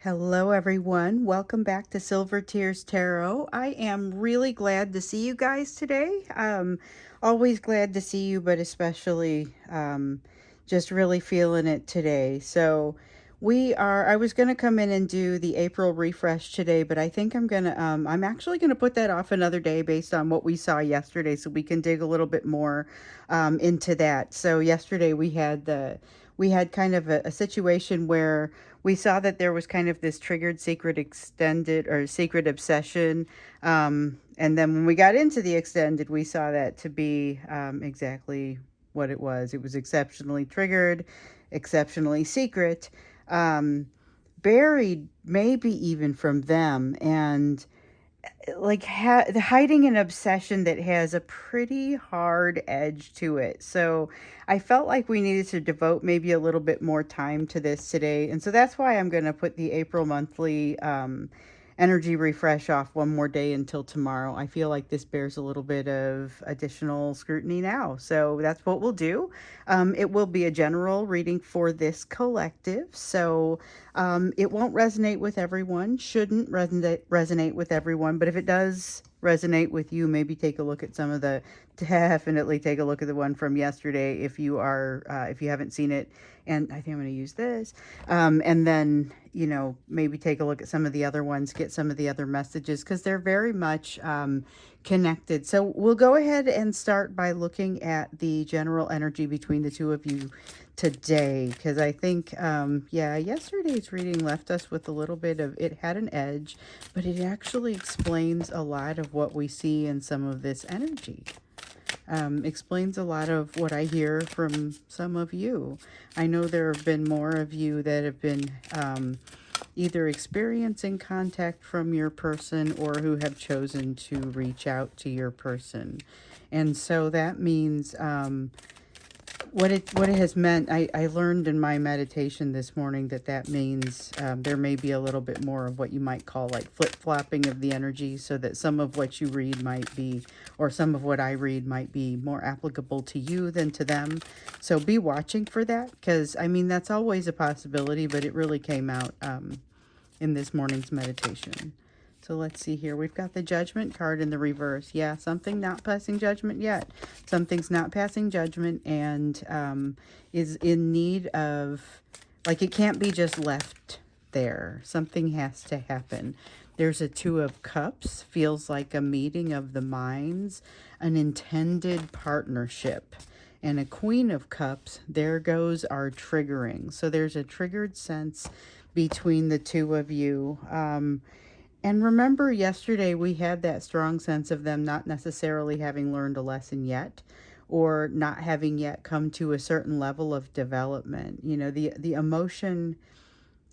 Hello, everyone. Welcome back to Silver Tears Tarot. I am really glad to see you guys today. Always glad to see you, but especially just really feeling it today. So, I was going to come in and do the April refresh today, but I think I'm actually going to put that off another day based on what we saw yesterday so we can dig a little bit more into that. So, yesterday we had kind of a situation where we saw that there was kind of this triggered secret extended or secret obsession. And then when we got into the extended, we saw that to be exactly what it was. It was exceptionally triggered, exceptionally secret, um, buried maybe even from them. And hiding an obsession that has a pretty hard edge to it. So I felt like we needed to devote maybe a little bit more time to this today. And so that's why I'm going to put the April monthly energy refresh off one more day until tomorrow. I feel like this bears a little bit of additional scrutiny now. So that's what we'll do. It will be a general reading for this collective. So it won't resonate with everyone, shouldn't resonate with everyone, but if it does resonate with you, maybe take a look at definitely take a look at the one from yesterday if you haven't seen it. And I think I'm going to use this. And then, maybe take a look at some of the other ones, get some of the other messages, because they're very much connected. So we'll go ahead and start by looking at the general energy between the two of you today, because I think yesterday's reading left us with a little bit of, it had an edge, but it actually explains a lot of what we see in some of this energy. Explains a lot of what I hear from some of you. I know there have been more of you that have been either experiencing contact from your person or who have chosen to reach out to your person. And so that means what it has meant. I learned in my meditation this morning that means there may be a little bit more of what you might call like flip-flopping of the energy, so that some of what you read might be, or some of what I read might be more applicable to you than to them. So be watching for that, because I mean that's always a possibility, but it really came out in this morning's meditation. So let's see here. We've got the Judgment card in the reverse. Yeah, something not passing judgment yet. Something's not passing judgment and is in need of, like, it can't be just left there. Something has to happen. There's a Two of Cups. Feels like a meeting of the minds, an intended partnership. And a Queen of Cups. There goes our triggering. So there's a triggered sense between the two of you. And remember, yesterday we had that strong sense of them not necessarily having learned a lesson yet, or not having yet come to a certain level of development. The emotion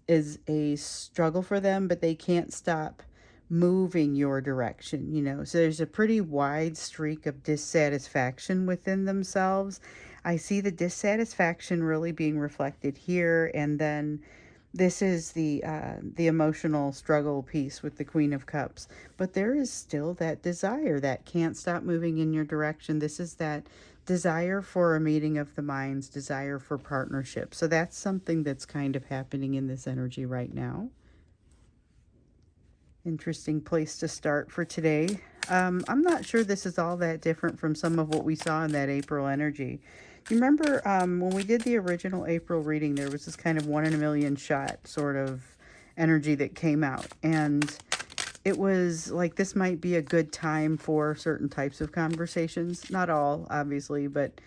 is a struggle for them, but they can't stop moving your direction. So there's a pretty wide streak of dissatisfaction within themselves. I see the dissatisfaction really being reflected here, and then this is the emotional struggle piece with the Queen of Cups. But there is still that desire that can't stop moving in your direction. This is that desire for a meeting of the minds, desire for partnership. So that's something that's kind of happening in this energy right now. Interesting place to start for today. I'm not sure this is all that different from some of what we saw in that April energy. You remember when we did the original April reading, there was this kind of 1 in a million shot sort of energy that came out. And it was like this might be a good time for certain types of conversations. Not all, obviously, but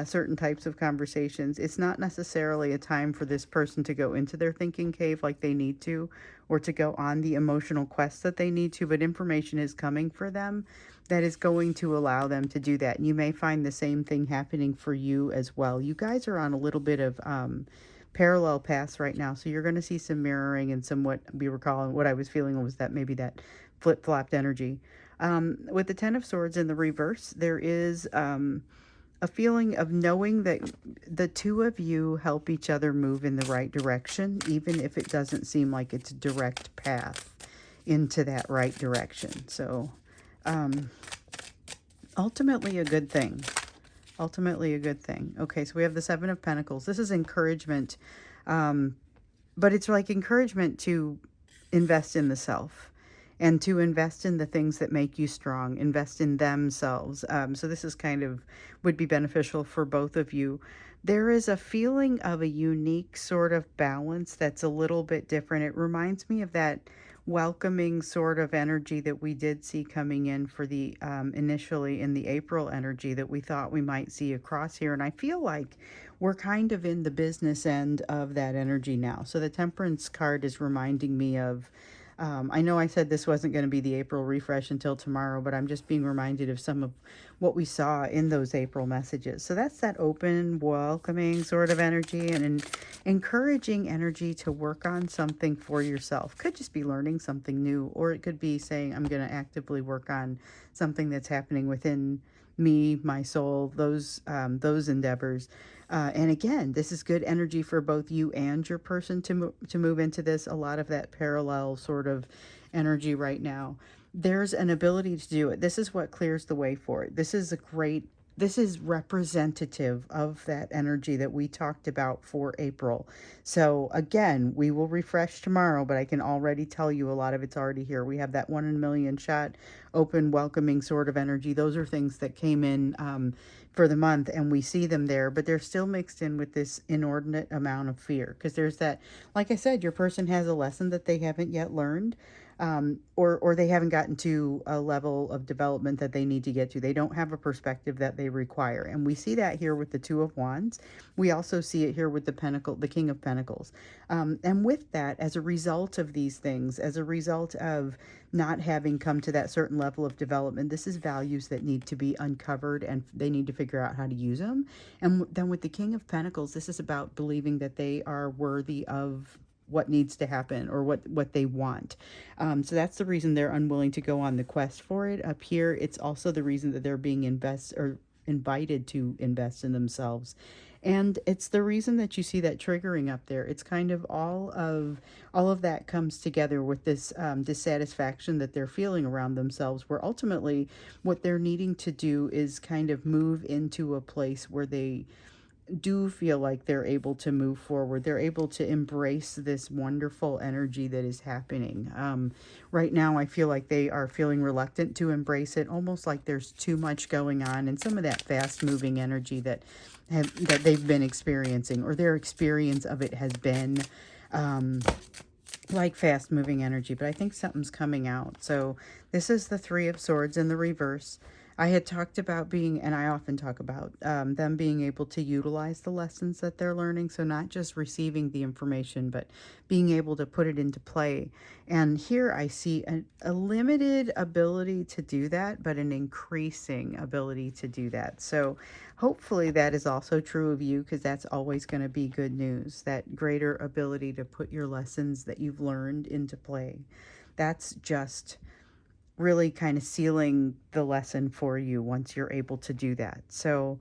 certain types of conversations. It's not necessarily a time for this person to go into their thinking cave like they need to, or to go on the emotional quest that they need to, but information is coming for them that is going to allow them to do that. And you may find the same thing happening for you as well. You guys are on a little bit of parallel paths right now, so you're going to see some mirroring and some, what we were calling, what I was feeling was that maybe that flip-flopped energy. With the Ten of Swords in the reverse, there is a feeling of knowing that the two of you help each other move in the right direction, even if it doesn't seem like it's a direct path into that right direction. So ultimately a good thing. Ultimately a good thing. Okay, so we have the Seven of Pentacles. This is encouragement but it's like encouragement to invest in the self and to invest in the things that make you strong, invest in themselves. So this is kind of would be beneficial for both of you. There is a feeling of a unique sort of balance that's a little bit different. It reminds me of that welcoming sort of energy that we did see coming in for the initially in the April energy that we thought we might see across here. And I feel like we're kind of in the business end of that energy now. So the Temperance card is reminding me of I know I said this wasn't going to be the April refresh until tomorrow, but I'm just being reminded of some of what we saw in those April messages. So that's that open, welcoming sort of energy and an encouraging energy to work on something for yourself. Could just be learning something new, or it could be saying, I'm going to actively work on something that's happening within me, my soul, those endeavors. And again, this is good energy for both you and your person to move into this. A lot of that parallel sort of energy right now. There's an ability to do it. This is what clears the way for it. This is representative of that energy that we talked about for April. So again, we will refresh tomorrow, but I can already tell you a lot of it's already here. We have that 1 in a million shot, open, welcoming sort of energy. Those are things that came in for the month, and we see them there, but they're still mixed in with this inordinate amount of fear, because there's that, like I said, your person has a lesson that they haven't yet learned, or they haven't gotten to a level of development that they need to get to. They don't have a perspective that they require, and we see that here with the Two of Wands. We also see it here with the King of Pentacles, and with that, as a result of these things, as a result of not having come to that certain level of development, this is values that need to be uncovered, and they need to figure out how to use them. And then with the King of Pentacles, this is about believing that they are worthy of what needs to happen, or what they want. So that's the reason they're unwilling to go on the quest for it. Up here, it's also the reason that they're being invited to invest in themselves. And it's the reason that you see that triggering up there. It's kind of all of that comes together with this dissatisfaction that they're feeling around themselves, where ultimately what they're needing to do is kind of move into a place where they do feel like they're able to move forward. They're able to embrace this wonderful energy that is happening. Right now, I feel like they are feeling reluctant to embrace it, almost like there's too much going on, and some of that fast-moving energy that they've been experiencing, or their experience of it has been like fast-moving energy. But I think something's coming out. So this is the Three of Swords in the reverse. I had talked about and I often talk about them being able to utilize the lessons that they're learning. So not just receiving the information, but being able to put it into play. And here I see a limited ability to do that, but an increasing ability to do that. So hopefully that is also true of you, because that's always going to be good news, that greater ability to put your lessons that you've learned into play. That's just really kind of sealing the lesson for you once you're able to do that. So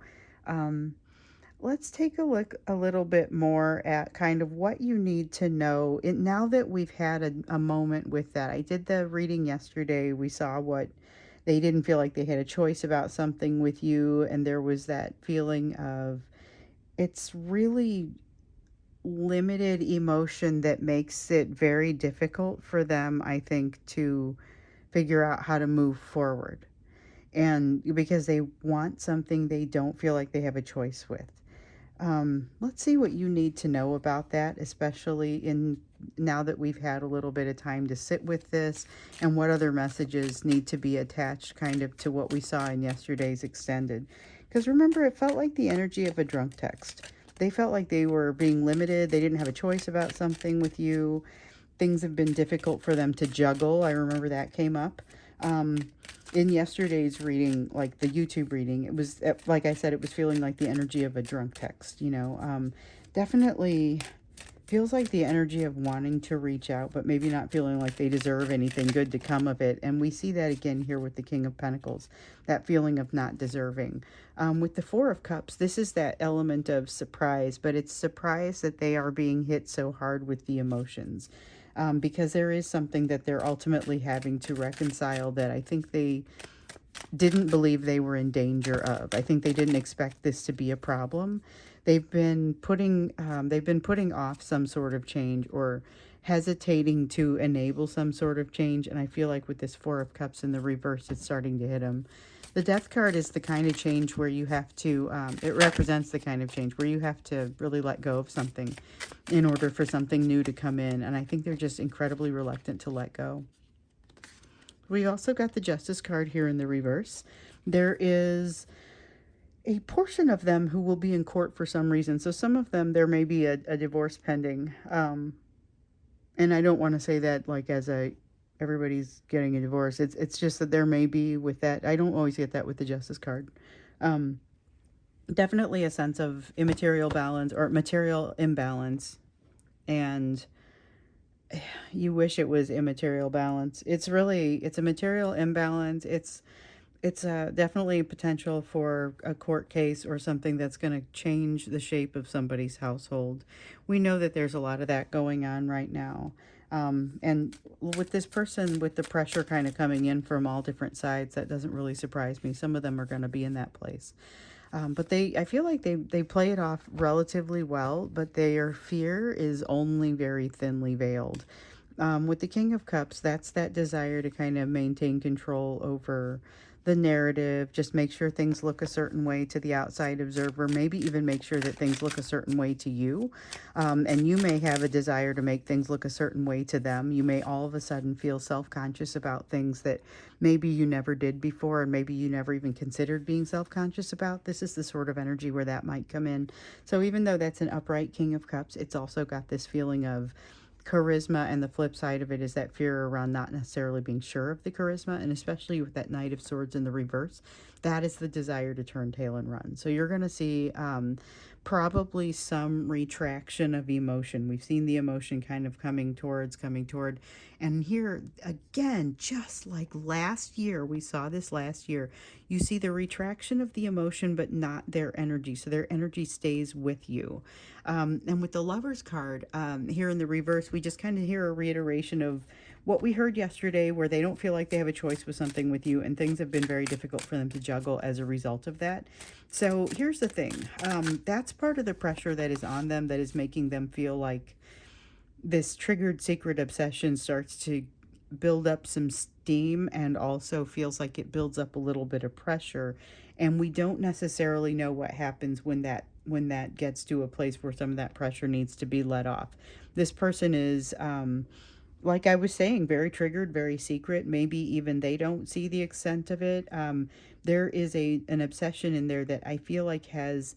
let's take a look a little bit more at kind of what you need to know. Now that we've had a moment with that, I did the reading yesterday. We saw what they didn't feel like they had a choice about something with you, and there was that feeling of it's really limited emotion that makes it very difficult for them, I think, to figure out how to move forward, and because they want something they don't feel like they have a choice with. Let's see what you need to know about that, especially now that we've had a little bit of time to sit with this, and what other messages need to be attached kind of to what we saw in yesterday's extended. Because remember, it felt like the energy of a drunk text. They felt like they were being limited. They didn't have a choice about something with you. Things have been difficult for them to juggle. I remember that came up in yesterday's reading, like the YouTube reading. It was, like I said, it was feeling like the energy of a drunk text, definitely feels like the energy of wanting to reach out, but maybe not feeling like they deserve anything good to come of it. And we see that again here with the King of Pentacles, that feeling of not deserving. With the Four of Cups, this is that element of surprise, but it's surprise that they are being hit so hard with the emotions. Because there is something that they're ultimately having to reconcile that I think they didn't believe they were in danger of. I think they didn't expect this to be a problem. they've been putting off some sort of change or hesitating to enable some sort of change. And I feel like with this Four of Cups in the reverse, it's starting to hit them. The Death card is the kind of change where you have to, it represents the kind of change where you have to really let go of something in order for something new to come in. And I think they're just incredibly reluctant to let go. We also got the Justice card here in the reverse. There is a portion of them who will be in court for some reason. So some of them, there may be a divorce pending. And I don't want to say that like as a everybody's getting a divorce. It's just that there may be with that. I don't always get that with the Justice card. Definitely a sense of immaterial balance or material imbalance, and you wish it was immaterial balance. It's a material imbalance. It's definitely potential for a court case or something that's going to change the shape of somebody's household. We know that there's a lot of that going on right now. And with this person, with the pressure kind of coming in from all different sides, that doesn't really surprise me. Some of them are going to be in that place. But I feel like they play it off relatively well, but their fear is only very thinly veiled. With the King of Cups, that's that desire to kind of maintain control over the narrative, just make sure things look a certain way to the outside observer, maybe even make sure that things look a certain way to you. And you may have a desire to make things look a certain way to them. You may all of a sudden feel self-conscious about things that maybe you never did before, and maybe you never even considered being self-conscious about. This is the sort of energy where that might come in. So even though that's an upright King of Cups, it's also got this feeling of charisma, and the flip side of it is that fear around not necessarily being sure of the charisma, and especially with that Knight of Swords in the reverse, that is the desire to turn tail and run. So you're going to see probably some retraction of emotion. We've seen the emotion kind of coming toward, and here again, just like last year, we saw this last year, you see the retraction of the emotion, but not their energy. So their energy stays with you. And with the Lovers card here in the reverse, we just kind of hear a reiteration of what we heard yesterday, where they don't feel like they have a choice with something with you, and things have been very difficult for them to juggle as a result of that. So here's the thing. That's part of the pressure that is on them that is making them feel like this triggered secret obsession starts to build up some steam, and also feels like it builds up a little bit of pressure. And we don't necessarily know what happens when that gets to a place where some of that pressure needs to be let off. This person is like I was saying, very triggered, very secret. Maybe even they don't see the extent of it. There is an obsession in there that I feel like has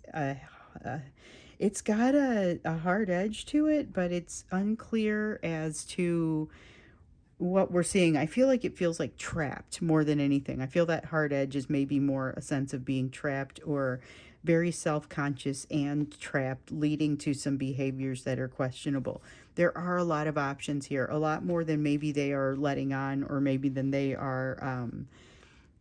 it's got a hard edge to it, but it's unclear as to what we're seeing. I feel like it feels like trapped more than anything. I feel that hard edge is maybe more a sense of being trapped, or very self-conscious and trapped, leading to some behaviors that are questionable. There are a lot of options here, a lot more than maybe they are letting on, or maybe than they are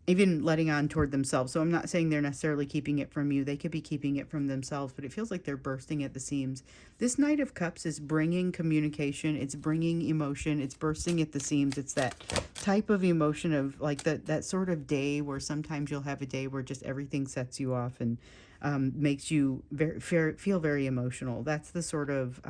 even letting on toward themselves. So I'm not saying they're necessarily keeping it from you. They could be keeping it from themselves, but it feels like they're bursting at the seams. This Knight of Cups is bringing communication. It's bringing emotion. It's bursting at the seams. It's that type of emotion of like that sort of day where sometimes you'll have a day where just everything sets you off and makes you feel very emotional. That's the sort of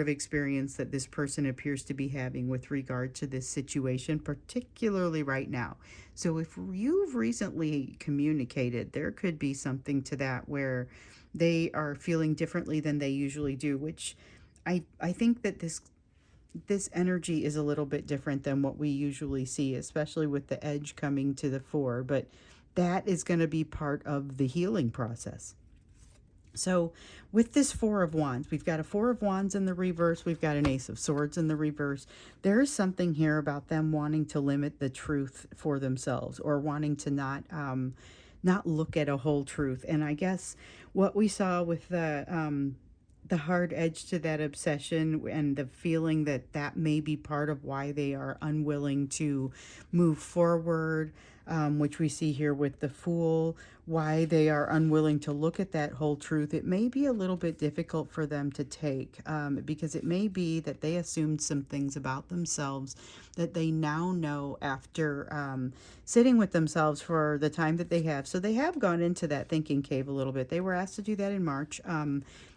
experience that this person appears to be having with regard to this situation, particularly right now. So if you've recently communicated, there could be something to that where they are feeling differently than they usually do, which I think that this energy is a little bit different than what we usually see, especially with the edge coming to the fore. But that is going to be part of the healing process. So with this Four of Wands, we've got a Four of Wands in the reverse. We've got an Ace of Swords in the reverse. There is something here about them wanting to limit the truth for themselves, or wanting to not look at a whole truth. And I guess what we saw with the hard edge to that obsession, and the feeling that that may be part of why they are unwilling to move forward. which we see here with the Fool, why they are unwilling to look at that whole truth. It may be a little bit difficult for them to take, because it may be that they assumed some things about themselves that they now know after sitting with themselves for the time that they have. So they have gone into that thinking cave a little bit. They were asked to do that in March.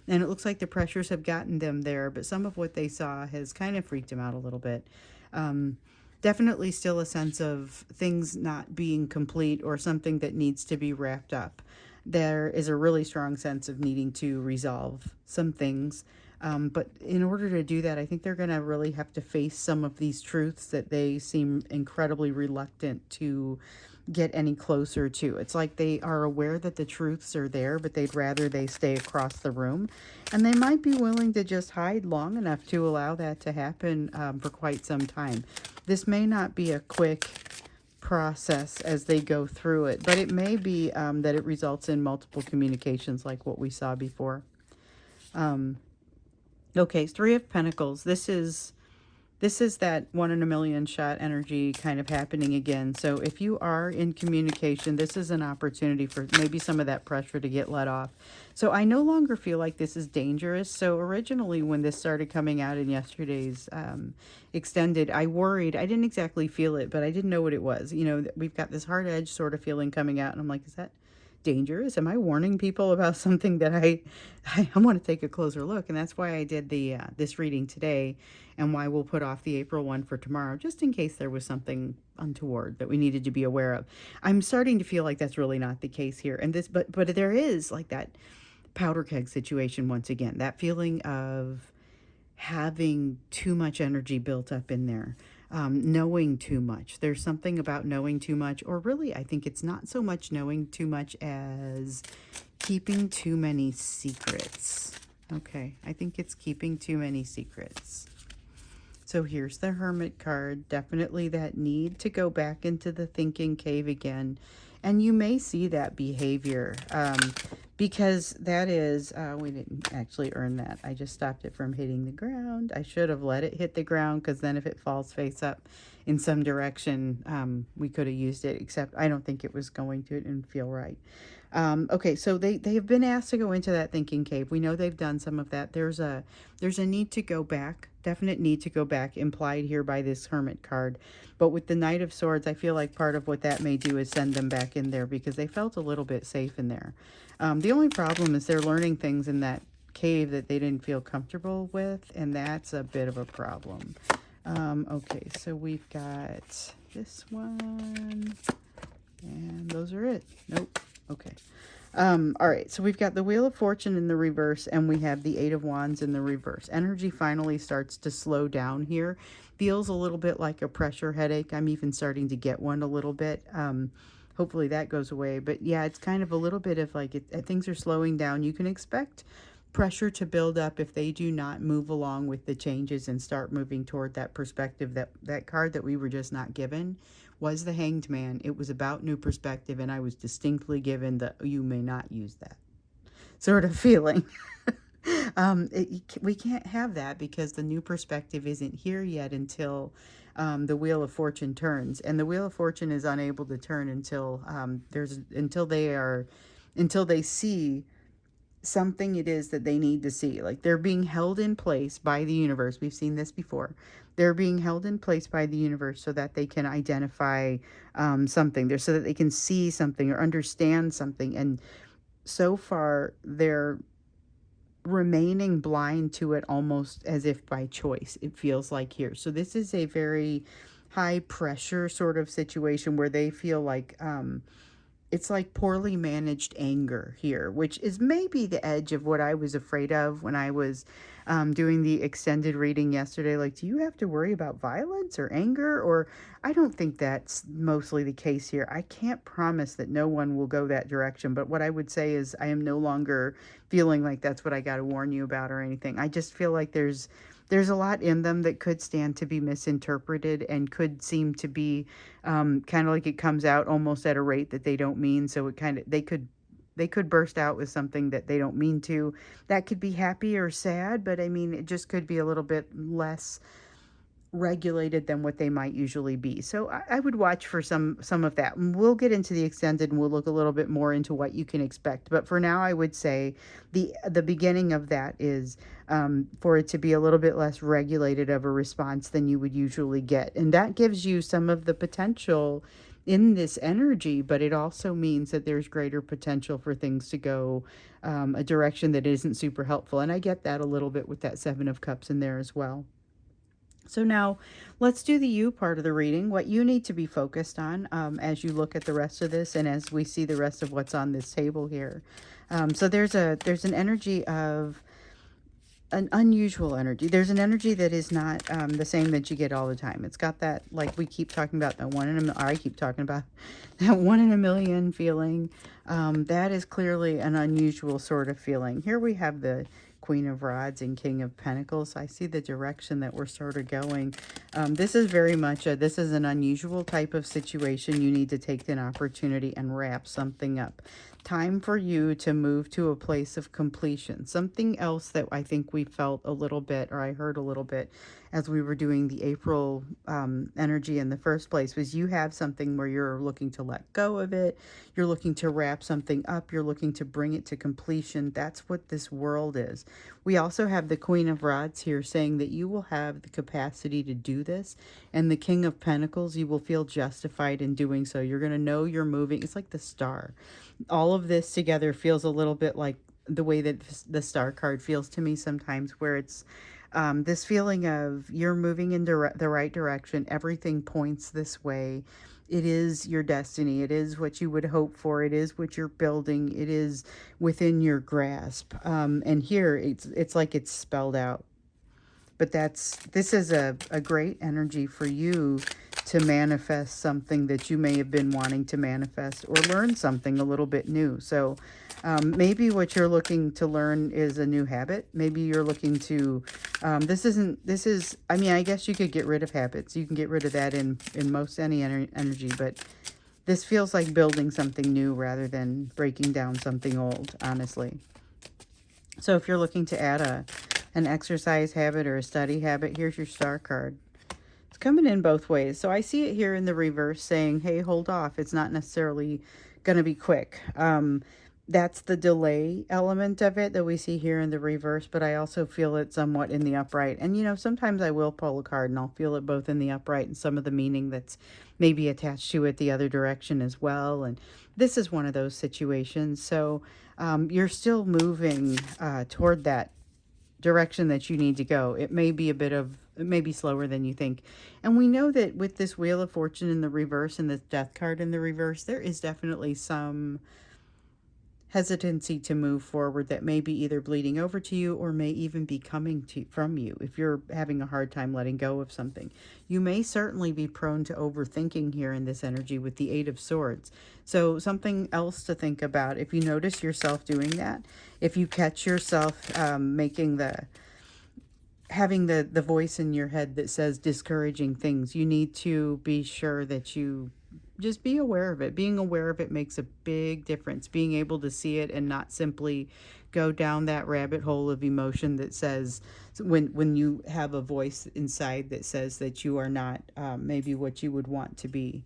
And it looks like the pressures have gotten them there, but some of what they saw has kind of freaked them out a little bit. Definitely still a sense of things not being complete or something that needs to be wrapped up. There is a really strong sense of needing to resolve some things. But in order to do that, I think they're going to really have to face some of these truths that they seem incredibly reluctant to get any closer to. It's like they are aware that the truths are there, but they'd rather they stay across the room. And they might be willing to just hide long enough to allow that to happen for quite some time. This may not be a quick process as they go through it, but it may be that it results in multiple communications like what we saw before. Okay, Three of Pentacles. This is that 1 in a million shot energy kind of happening again. So if you are in communication, this is an opportunity for maybe some of that pressure to get let off. So I no longer feel like this is dangerous. So originally when this started coming out in yesterday's extended, I worried. I didn't exactly feel it, but I didn't know what it was. You know, we've got this hard edge sort of feeling coming out. And I'm like, is that dangerous? Am I warning people about something that I want to take a closer look? And that's why I did the this reading today, and why we'll put off the April one for tomorrow, just in case there was something untoward that we needed to be aware of. I'm starting to feel like that's really not the case here, and this, but there is like that powder keg situation once again, that feeling of having too much energy built up in there. Knowing too much. There's something about knowing too much, or really, I think it's not so much knowing too much as keeping too many secrets. Okay, I think it's keeping too many secrets. So here's the Hermit card. Definitely that need to go back into the thinking cave again. And you may see that behavior because that is, we didn't actually earn that. I just stopped it from hitting the ground. I should have let it hit the ground, because then if it falls face up in some direction, we could have used it, except I don't think it was going to. It didn't feel right. Okay, so they have been asked to go into that thinking cave. We know they've done some of that. There's a need to go back, definite need to go back, implied here by this Hermit card. But with the Knight of Swords, I feel like part of what that may do is send them back in there, because they felt a little bit safe in there. The only problem is they're learning things in that cave that they didn't feel comfortable with, and that's a bit of a problem. Okay, so we've got this one, and those are it. Nope. Okay. All right, so we've got the Wheel of Fortune in the reverse, and we have the Eight of Wands in the reverse. Energy finally starts to slow down here. Feels a little bit like a pressure headache. I'm even starting to get one a little bit. Hopefully that goes away. But yeah, it's kind of a little bit of like things are slowing down. You can expect pressure to build up if they do not move along with the changes and start moving toward that perspective. That card that we were just not given was the Hanged Man. It was about new perspective, and I was distinctly given the you may not use that sort of feeling. We can't have that because the new perspective isn't here yet until the Wheel of Fortune turns, and the Wheel of Fortune is unable to turn until until they see something it is that they need to see. Like they're being held in place by the universe. We've seen this before. They're being held in place by the universe so that they can identify something there, so that they can see something or understand something. And so far, they're remaining blind to it, almost as if by choice, it feels like here. So this is a very high pressure sort of situation where they feel like it's like poorly managed anger here, which is maybe the edge of what I was afraid of when I was doing the extended reading yesterday. Like, do you have to worry about violence or anger? Or I don't think that's mostly the case here. I can't promise that no one will go that direction. But what I would say is I am no longer feeling like that's what I got to warn you about or anything. I just feel like there's a lot in them that could stand to be misinterpreted and could seem to be kind of like it comes out almost at a rate that they don't mean. So it kind of, they could burst out with something that they don't mean to. That could be happy or sad, but I mean, it just could be a little bit less regulated than what they might usually be. So I would watch for some of that. And we'll get into the extended and we'll look a little bit more into what you can expect. But for now, I would say the beginning of that is for it to be a little bit less regulated of a response than you would usually get. And that gives you some of the potential in this energy, but it also means that there's greater potential for things to go a direction that isn't super helpful. And I get that a little bit with that Seven of Cups in there as well. So now let's do the you part of the reading, what you need to be focused on as you look at the rest of this and as we see the rest of what's on this table here. So there's an energy of an unusual energy. There's an energy that is not the same that you get all the time. It's got that, like we keep talking about, that one in a, I keep talking about that 1 in a million feeling. That is clearly an unusual sort of feeling. Here we have the Queen of Rods and King of Pentacles. I see the direction that we're sort of going. This is very much this is an unusual type of situation. You need to take an opportunity and wrap something up. Time for you to move to a place of completion. Something else that I think we felt a little bit, or I heard a little bit as we were doing the April energy in the first place, was you have something where you're looking to let go of it. You're looking to wrap something up. You're looking to bring it to completion. That's what this world is. We also have the Queen of Rods here saying that you will have the capacity to do this. And the King of Pentacles, you will feel justified in doing so. You're going to know you're moving. It's like the star. All of this together feels a little bit like the way that the star card feels to me sometimes, where it's this feeling of you're moving in the right direction. Everything points this way. It is your destiny. It is what you would hope for. It is what you're building. It is within your grasp. And here it's like it's spelled out. But this is a great energy for you to manifest something that you may have been wanting to manifest, or learn something a little bit new. So maybe what you're looking to learn is a new habit. Maybe you're looking to, I mean, I guess you could get rid of habits. You can get rid of that in most any energy, but this feels like building something new rather than breaking down something old, honestly. So if you're looking to add an exercise habit or a study habit, here's your star card. It's coming in both ways. So I see it here in the reverse saying, hey, hold off. It's not necessarily going to be quick. That's the delay element of it that we see here in the reverse, but I also feel it somewhat in the upright. And, you know, sometimes I will pull a card and I'll feel it both in the upright and some of the meaning that's maybe attached to it the other direction as well. And this is one of those situations. So you're still moving toward that direction that you need to go. It may be it may be slower than you think. And we know that with this Wheel of Fortune in the reverse and this Death card in the reverse, there is definitely some hesitancy to move forward that may be either bleeding over to you or may even be coming from you. If you're having a hard time letting go of something, you may certainly be prone to overthinking here in this energy with the Eight of Swords. So something else to think about, if you notice yourself doing that, if you catch yourself having the voice in your head that says discouraging things, you need to be sure that you just be aware of it. Being aware of it makes a big difference. Being able to see it and not simply go down that rabbit hole of emotion that says, when you have a voice inside that says that you are not maybe what you would want to be.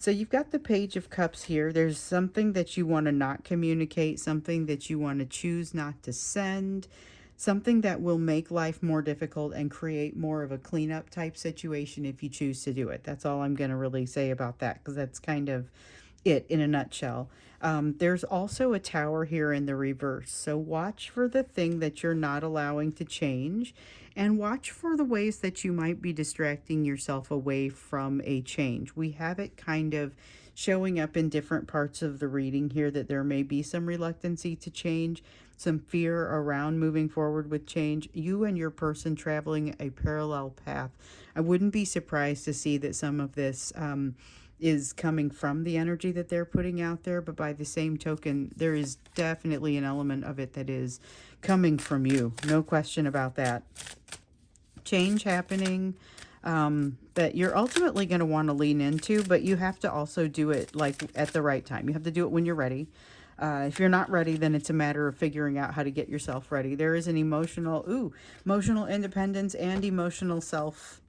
So you've got the Page of Cups here. There's something that you want to not communicate, something that you want to choose not to send, something that will make life more difficult and create more of a cleanup type situation if you choose to do it. That's all I'm going to really say about that, because that's kind of it in a nutshell. There's also a Tower here in the reverse. So watch for the thing that you're not allowing to change, and watch for the ways that you might be distracting yourself away from a change. We have it kind of showing up in different parts of the reading here that there may be some reluctancy to change, some fear around moving forward with change. You and your person traveling a parallel path. I wouldn't be surprised to see that some of this is coming from the energy that they're putting out there, but by the same token, there is definitely an element of it that is coming from you. No question about that. Change happening that you're ultimately going to want to lean into, but you have to also do it like at the right time. You have to do it when you're ready. If you're not ready, then it's a matter of figuring out how to get yourself ready. There is an emotional independence and emotional self,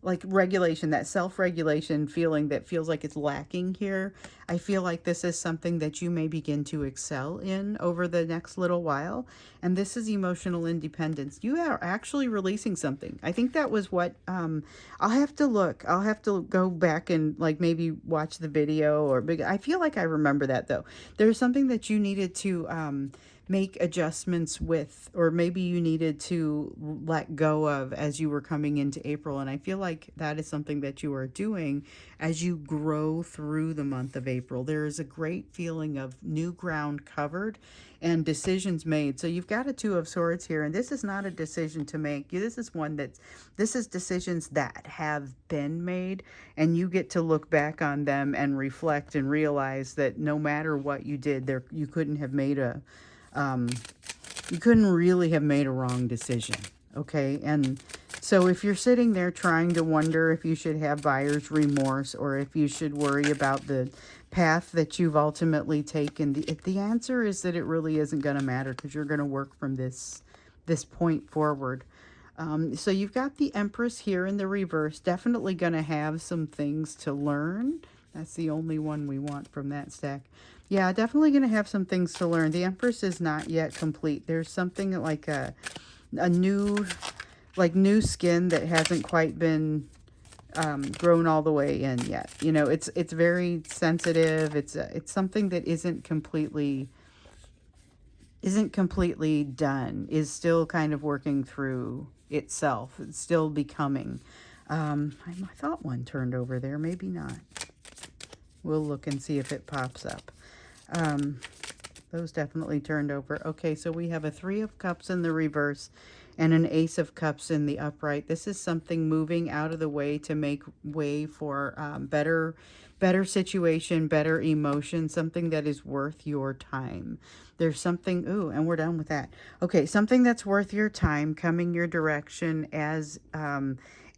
like regulation, that self-regulation feeling that feels like it's lacking here. I feel like this is something that you may begin to excel in over the next little while. And this is emotional independence. You are actually releasing something. I think that was what, I'll have to look. I'll have to go back and like maybe watch the video, or I feel like I remember that though. There's something that you needed to, make adjustments with, or maybe you needed to let go of as you were coming into April. And I feel like that is something that you are doing as you grow through the month of April. There is a great feeling of new ground covered and decisions made. So you've got a Two of Swords here, and this is not a decision to make. This is decisions that have been made, and you get to look back on them and reflect and realize that no matter what you did, you couldn't have made you couldn't really have made a wrong decision. Okay. And so if you're sitting there trying to wonder if you should have buyer's remorse, or if you should worry about the path that you've ultimately taken, the answer is that it really isn't going to matter, because you're going to work from this point forward. So you've got the Empress here in the reverse, definitely going to have some things to learn. That's the only one we want from that stack. Yeah, definitely going to have some things to learn. The Empress is not yet complete. There's something like a new skin that hasn't quite been grown all the way in yet. You know, it's very sensitive. It's something that isn't completely done. Is still kind of working through itself. It's still becoming. I thought one turned over there. Maybe not. We'll look and see if it pops up. Those definitely turned over. Okay, so we have a Three of Cups in the reverse and an Ace of Cups in the upright. This is something moving out of the way to make way for better situation, better emotion, something that is worth your time. There's something, ooh, and we're done with that. Okay, something that's worth your time coming your direction as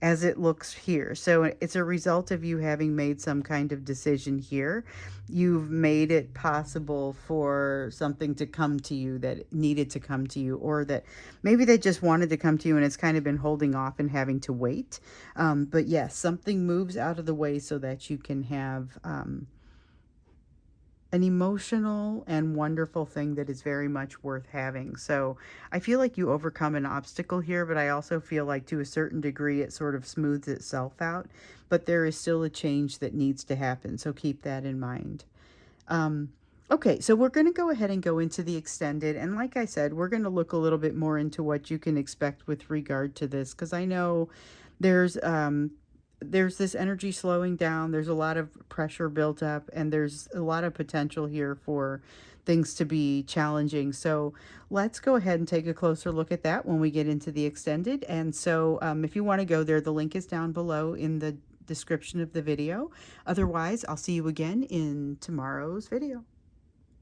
it looks here. So it's a result of you having made some kind of decision here. You've made it possible for something to come to you that needed to come to you, or that maybe they just wanted to come to you and it's kind of been holding off and having to wait. But yes, something moves out of the way so that you can have an emotional and wonderful thing that is very much worth having. So I feel like you overcome an obstacle here, but I also feel like to a certain degree it sort of smooths itself out, but there is still a change that needs to happen. So keep that in mind. Okay, so we're going to go ahead and go into the extended. And like I said, we're going to look a little bit more into what you can expect with regard to this, because I know there's this energy slowing down. There's a lot of pressure built up, and there's a lot of potential here for things to be challenging. So let's go ahead and take a closer look at that when we get into the extended. And so if you want to go there, the link is down below in the description of the video. Otherwise, I'll see you again in tomorrow's video.